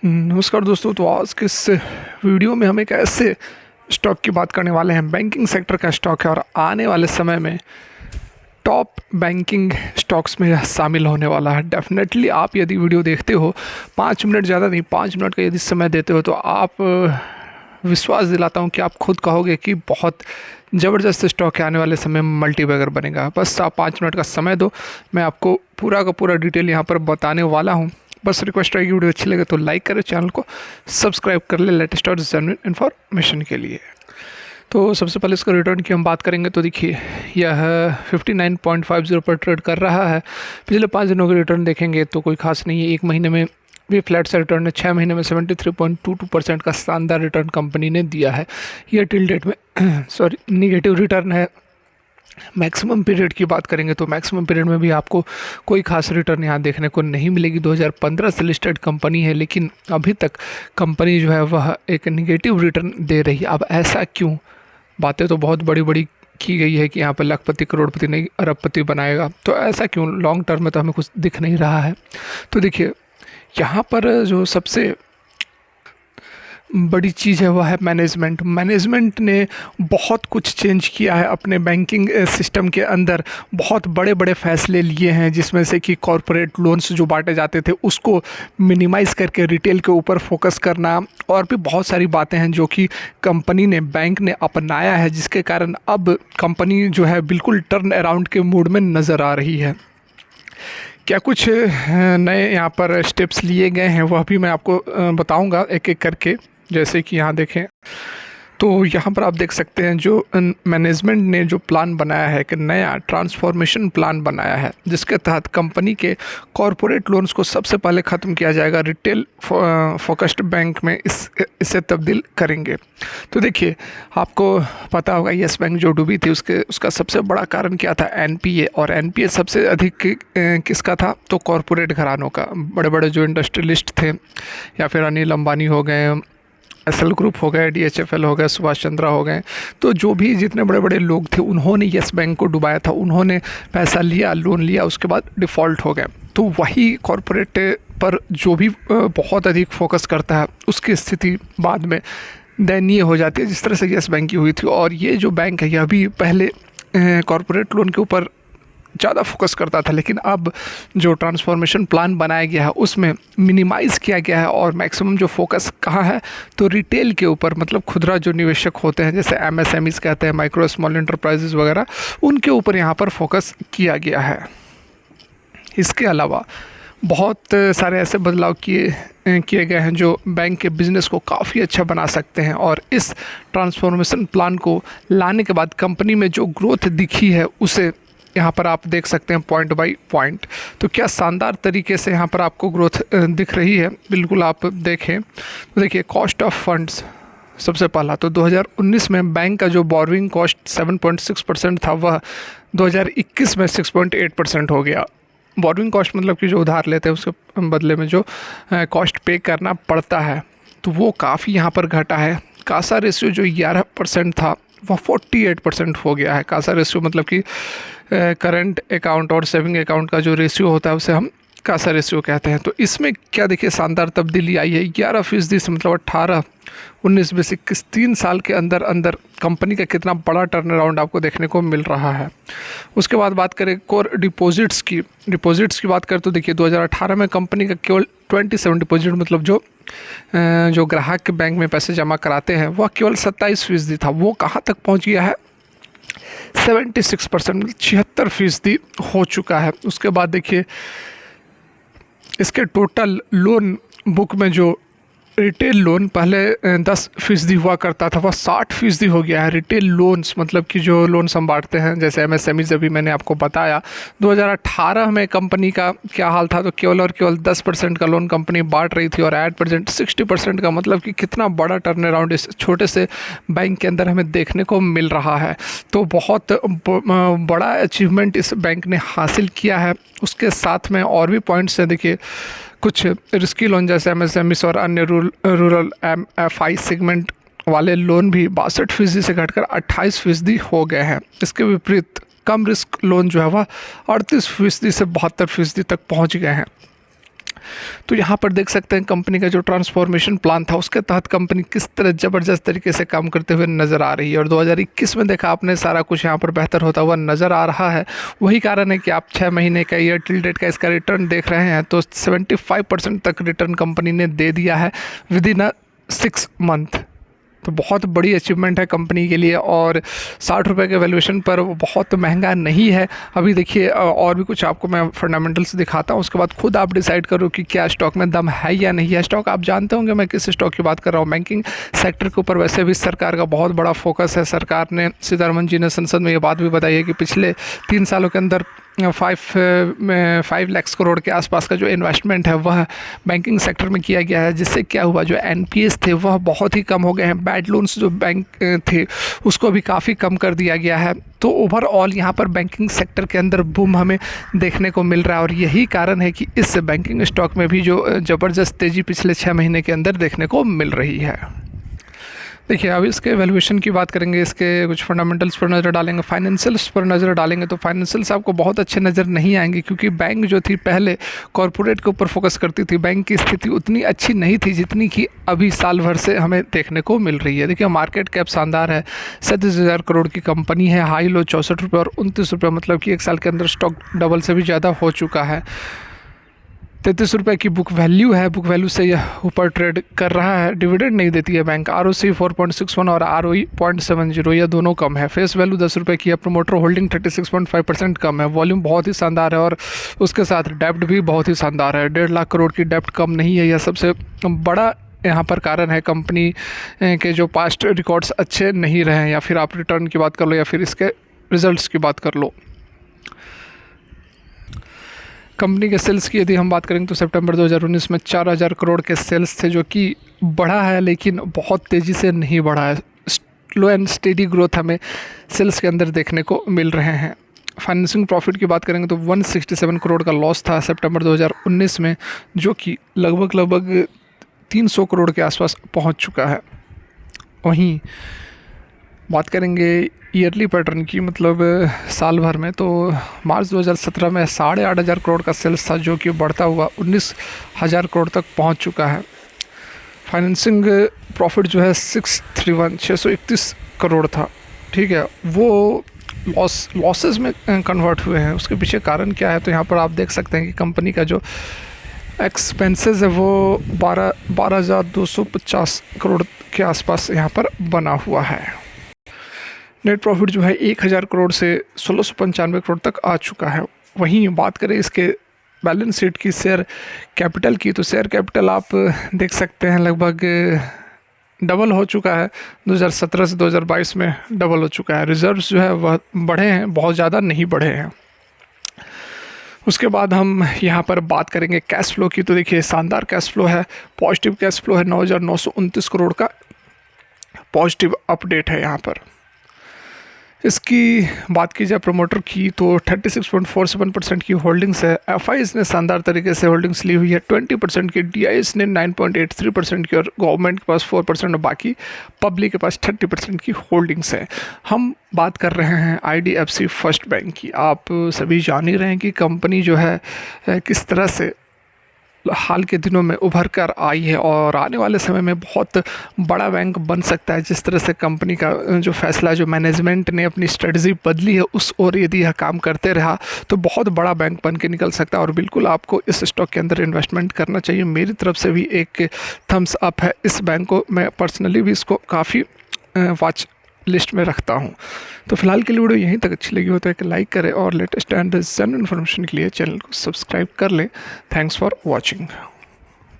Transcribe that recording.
नमस्कार दोस्तों। तो आज के इस वीडियो में हम एक ऐसे स्टॉक की बात करने वाले हैं, बैंकिंग सेक्टर का स्टॉक है और आने वाले समय में टॉप बैंकिंग स्टॉक्स में यह शामिल होने वाला है। डेफिनेटली आप यदि वीडियो देखते हो 5 मिनट, ज़्यादा नहीं 5 मिनट का यदि समय देते हो तो आप विश्वास दिलाता हूँ कि आप खुद कहोगे कि बहुत ज़बरदस्त स्टॉक है, आने वाले समय में मल्टीबैगर बनेगा। बस आप 5 मिनट का समय दो, मैं आपको पूरा का पूरा डिटेल यहाँ पर बताने वाला हूँ। बस रिक्वेस्ट रहेगी, वीडियो अच्छी लगे तो लाइक करें, चैनल को सब्सक्राइब कर ले लेटेस्ट और जेन्युइन इन्फॉर्मेशन के लिए। तो सबसे पहले इसका रिटर्न की हम बात करेंगे तो देखिए यह 59.50 पर ट्रेड कर रहा है। पिछले 5 दिनों के रिटर्न देखेंगे तो कोई खास नहीं है। एक महीने में भी फ्लैट सा रिटर्न है, 6 महीने में 73.22% का शानदार रिटर्न कंपनी ने दिया है। यह टिल डेट में निगेटिव रिटर्न है। मैक्सिमम पीरियड की बात करेंगे तो मैक्सिमम पीरियड में भी आपको कोई खास रिटर्न यहाँ देखने को नहीं मिलेगी। 2015 से लिस्टेड कंपनी है, लेकिन अभी तक कंपनी जो है वह एक निगेटिव रिटर्न दे रही है। अब ऐसा क्यों? बातें तो बहुत बड़ी बड़ी की गई है कि यहाँ पर लाखपति करोड़पति नहीं अरबपति बनाएगा, तो ऐसा क्यों? लॉन्ग टर्म में तो हमें कुछ दिख नहीं रहा है। तो देखिए यहाँ पर जो सबसे बड़ी चीज़ है वह है मैनेजमेंट ने बहुत कुछ चेंज किया है अपने बैंकिंग सिस्टम के अंदर। बहुत बड़े बड़े फैसले लिए हैं, जिसमें से कि कॉरपोरेट लोन्स जो बांटे जाते थे उसको मिनिमाइज़ करके रिटेल के ऊपर फोकस करना, और भी बहुत सारी बातें हैं जो कि कंपनी ने, बैंक ने अपनाया है, जिसके कारण अब कंपनी जो है बिल्कुल टर्न अराउंड के मूड में नज़र आ रही है। क्या कुछ नए यहाँ पर स्टेप्स लिए गए हैं वह भी मैं आपको बताऊंगा एक एक करके। जैसे कि यहाँ देखें तो यहाँ पर आप देख सकते हैं जो मैनेजमेंट ने जो प्लान बनाया है, एक नया ट्रांसफॉर्मेशन प्लान बनाया है, जिसके तहत कंपनी के कॉरपोरेट लोन्स को सबसे पहले ख़त्म किया जाएगा। रिटेल फोकस्ड बैंक में इसे तब्दील करेंगे। तो देखिए आपको पता होगा येस बैंक जो डूबी थी उसका सबसे बड़ा कारण क्या था? एनपीए। और एनपीए सबसे अधिक किसका था? तो कॉरपोरेट घरानों का। बड़े बड़े जो इंडस्ट्रियलिस्ट थे, या फिर अनिल अंबानी हो गए, एसएल ग्रुप हो गए, डीएचएफएल हो गए, सुभाष चंद्रा हो गए, तो जो भी जितने बड़े बड़े लोग थे उन्होंने येस बैंक को डुबाया था। उन्होंने पैसा लिया, लोन लिया, उसके बाद डिफ़ॉल्ट हो गए। तो वही कॉरपोरेट पर जो भी बहुत अधिक फोकस करता है उसकी स्थिति बाद में दयनीय हो जाती है, जिस तरह से येस बैंक की हुई थी। और ये जो बैंक है यह भी पहले कॉरपोरेट लोन के ऊपर ज़्यादा फोकस करता था, लेकिन अब जो ट्रांसफॉर्मेशन प्लान बनाया गया है उसमें मिनिमाइज़ किया गया है और मैक्सिमम जो फोकस कहाँ है तो रिटेल के ऊपर, मतलब खुदरा जो निवेशक होते हैं, जैसे एमएसएमईज कहते हैं, माइक्रो स्मॉल एंटरप्राइजेज वगैरह, उनके ऊपर यहाँ पर फोकस किया गया है। इसके अलावा बहुत सारे ऐसे बदलाव किए गए हैं जो बैंक के बिज़नेस को काफ़ी अच्छा बना सकते हैं। और इस ट्रांसफॉर्मेशन प्लान को लाने के बाद कंपनी में जो ग्रोथ दिखी है उसे यहाँ पर आप देख सकते हैं पॉइंट बाय पॉइंट। तो क्या शानदार तरीके से यहाँ पर आपको ग्रोथ दिख रही है, बिल्कुल आप देखें तो देखिए कॉस्ट ऑफ फंड्स सबसे पहला तो 2019 में बैंक का जो बोरोइंग कॉस्ट 7.6% था वह 2021 में 6.8% हो गया। बोरोइंग कॉस्ट मतलब कि जो उधार लेते हैं उसके बदले में जो कॉस्ट पे करना पड़ता है, तो वो काफ़ी यहाँ पर घटा है। कासा रेशियो जो 11% था वह 48% हो गया है। कासा रेशियो मतलब कि करंट अकाउंट और सेविंग अकाउंट का जो रेशियो होता है उसे हम कासा रेशियो कहते हैं। तो इसमें क्या देखिए शानदार तब्दीली आई है। 11% से मतलब 18, 19, 20, 21, 3 साल के अंदर अंदर कंपनी का कितना बड़ा टर्न अराउंड आपको देखने को मिल रहा है। उसके बाद बात करें कोर डिपॉजिट्स की बात करें तो देखिए 2018 में कंपनी का केवल 27 डिपॉजिट, मतलब जो ग्राहक के बैंक में पैसे जमा कराते हैं वह केवल 27% था। वो कहाँ तक पहुँच गया है? 76%, 76% हो चुका है। उसके बाद देखिए इसके टोटल लोन बुक में जो रिटेल लोन पहले 10% हुआ करता था वह 60% हो गया है। रिटेल लोन्स मतलब कि जो लोन हम बांटते हैं, जैसे एमएसएमई अभी मैंने आपको बताया 2018 में कंपनी का क्या हाल था, तो केवल और केवल 10% का लोन कंपनी बांट रही थी और 8% 60% का, मतलब कि कितना बड़ा टर्न अराउंड इस छोटे से बैंक के अंदर हमें देखने को मिल रहा है। तो बहुत बड़ा अचीवमेंट इस बैंक ने हासिल किया है। उसके साथ में और भी पॉइंट्स हैं, देखिए कुछ रिस्की लोन जैसे एमएसएमई और अन्य रूरल एमएफआई सेगमेंट वाले लोन भी 62% से घटकर 28% हो गए हैं। इसके विपरीत कम रिस्क लोन जो है वह 38% से 72% तक पहुंच गए हैं। तो यहाँ पर देख सकते हैं कंपनी का जो ट्रांसफॉर्मेशन प्लान था उसके तहत कंपनी किस तरह ज़बरदस्त तरीके से काम करते हुए नज़र आ रही है। और 2021 में देखा आपने सारा कुछ यहाँ पर बेहतर होता हुआ नज़र आ रहा है। वही कारण है कि आप 6 महीने का ईयर टिल डेट का इसका रिटर्न देख रहे हैं तो 75% तक रिटर्न कंपनी ने दे दिया है विद इन 6 मंथ। तो बहुत बड़ी अचीवमेंट है कंपनी के लिए और 60 रुपये के वैल्यूएशन पर वो बहुत महंगा नहीं है। अभी देखिए और भी कुछ आपको मैं फंडामेंटल्स दिखाता हूँ, उसके बाद खुद आप डिसाइड करो कि क्या स्टॉक में दम है या नहीं है। स्टॉक आप जानते होंगे मैं किस स्टॉक की बात कर रहा हूँ। बैंकिंग सेक्टर के ऊपर वैसे भी सरकार का बहुत बड़ा फोकस है। सरकार ने, सीतारमण जी ने संसद में ये बात भी बताई है कि पिछले 3 सालों के अंदर 5 लाख करोड़ के आसपास का जो इन्वेस्टमेंट है वह बैंकिंग सेक्टर में किया गया है, जिससे क्या हुआ, जो एनपीएस थे वह बहुत ही कम हो गए हैं। बैड लोन्स जो बैंक थे उसको भी काफ़ी कम कर दिया गया है। तो ओवरऑल यहाँ पर बैंकिंग सेक्टर के अंदर बूम हमें देखने को मिल रहा है और यही कारण है कि इस बैंकिंग स्टॉक में भी जो ज़बरदस्त तेज़ी पिछले 6 महीने के अंदर देखने को मिल रही है। देखिए अब इसके वैल्यूएशन की बात करेंगे, इसके कुछ फंडामेंटल्स पर नज़र डालेंगे, फाइनेंशियल्स पर नज़र डालेंगे तो फाइनेंशियल्स आपको बहुत अच्छे नज़र नहीं आएंगे क्योंकि बैंक जो थी पहले कॉरपोरेट के ऊपर फोकस करती थी। बैंक की स्थिति उतनी अच्छी नहीं थी जितनी कि अभी साल भर से हमें देखने को मिल रही है। देखिए मार्केट कैप शानदार है, 37,000 करोड़ की कंपनी है, हाई लो 64 रुपये और 29 रुपये, मतलब कि 1 साल के अंदर स्टॉक डबल से भी ज़्यादा हो चुका है। 33 रुपये की बुक वैल्यू है, बुक वैल्यू से यह ऊपर ट्रेड कर रहा है। डिविडेंड नहीं देती है बैंक। आरओसी 4.61 और आरओई 0.70, यह दोनों कम है। फेस वैल्यू 10 रुपये की है। प्रमोटर होल्डिंग 36.5% कम है। वॉल्यूम बहुत ही शानदार है और उसके साथ डेप्ट भी बहुत ही शानदार है। 1.5 लाख करोड़ की डेप्ट कम नहीं है। यह सबसे बड़ा यहाँ पर कारण है। कंपनी के जो पास्ट रिकॉर्ड्स अच्छे नहीं रहे हैं, या फिर आप रिटर्न की बात कर लो या फिर इसके रिजल्ट्स की बात कर लो। कंपनी के सेल्स की यदि हम बात करेंगे तो सितंबर 2019 में 4,000 करोड़ के सेल्स थे, जो कि बढ़ा है लेकिन बहुत तेज़ी से नहीं बढ़ा है। स्लो एंड स्टेडी ग्रोथ हमें सेल्स के अंदर देखने को मिल रहे हैं। फाइनेंसिंग प्रॉफिट की बात करेंगे तो 167 करोड़ का लॉस था सितंबर 2019 में, जो कि लगभग 300 करोड़ के आसपास पहुंच चुका है। वहीं बात करेंगे ईयरली पैटर्न की, मतलब साल भर में, तो मार्च 2017 में 8,500 करोड़ का सेल्स था, जो कि बढ़ता हुआ 19,000 करोड़ तक पहुंच चुका है। फाइनेंसिंग प्रॉफिट जो है 631 करोड़ था, ठीक है, वो लॉसेस में कन्वर्ट हुए हैं। उसके पीछे कारण क्या है, तो यहाँ पर आप देख सकते हैं कि कंपनी का जो एक्सपेंसेस है वो 12,250 करोड़ के आसपास यहाँ पर बना हुआ है। नेट प्रॉफिट जो है 1,000 करोड़ से 1,695 करोड़ तक आ चुका है। वहीं बात करें इसके बैलेंस शीट की, शेयर कैपिटल की, तो शेयर कैपिटल आप देख सकते हैं लगभग डबल हो चुका है। 2017 से 2022 में डबल हो चुका है। रिजर्व्स जो है वह बढ़े हैं, बहुत ज़्यादा नहीं बढ़े हैं। उसके बाद हम यहाँ पर बात करेंगे कैश फ्लो की, तो देखिए शानदार कैश फ्लो है, पॉजिटिव कैश फ्लो है। 9,929 करोड़ का पॉजिटिव अपडेट है यहाँ पर। इसकी बात की जाए प्रमोटर की तो 36.47% की होल्डिंग्स है। एफआईज ने शानदार तरीके से होल्डिंग्स ली हुई है 20% की, डीआईएस ने 9.83% की और गवर्नमेंट के पास 4% और बाकी पब्लिक के पास 30% की होल्डिंग्स है। हम बात कर रहे हैं आईडीएफसी फर्स्ट बैंक की। आप सभी जान ही रहे हैं कि कंपनी जो है किस तरह से हाल के दिनों में उभर कर आई है और आने वाले समय में बहुत बड़ा बैंक बन सकता है। जिस तरह से कंपनी का जो फैसला, जो मैनेजमेंट ने अपनी स्ट्रेटजी बदली है, उस और यदि यह काम करते रहा तो बहुत बड़ा बैंक बन के निकल सकता है। और बिल्कुल आपको इस स्टॉक के अंदर इन्वेस्टमेंट करना चाहिए। मेरी तरफ से भी एक थम्स अप है इस बैंक को। मैं पर्सनली भी इसको काफ़ी वॉच लिस्ट में रखता हूँ। तो फिलहाल के लिए वीडियो यहीं तक अच्छी लगी हो तो एक लाइक करें और लेटेस्ट एंड जनरल इन्फॉर्मेशन के लिए चैनल को सब्सक्राइब कर लें। Thanks for watching.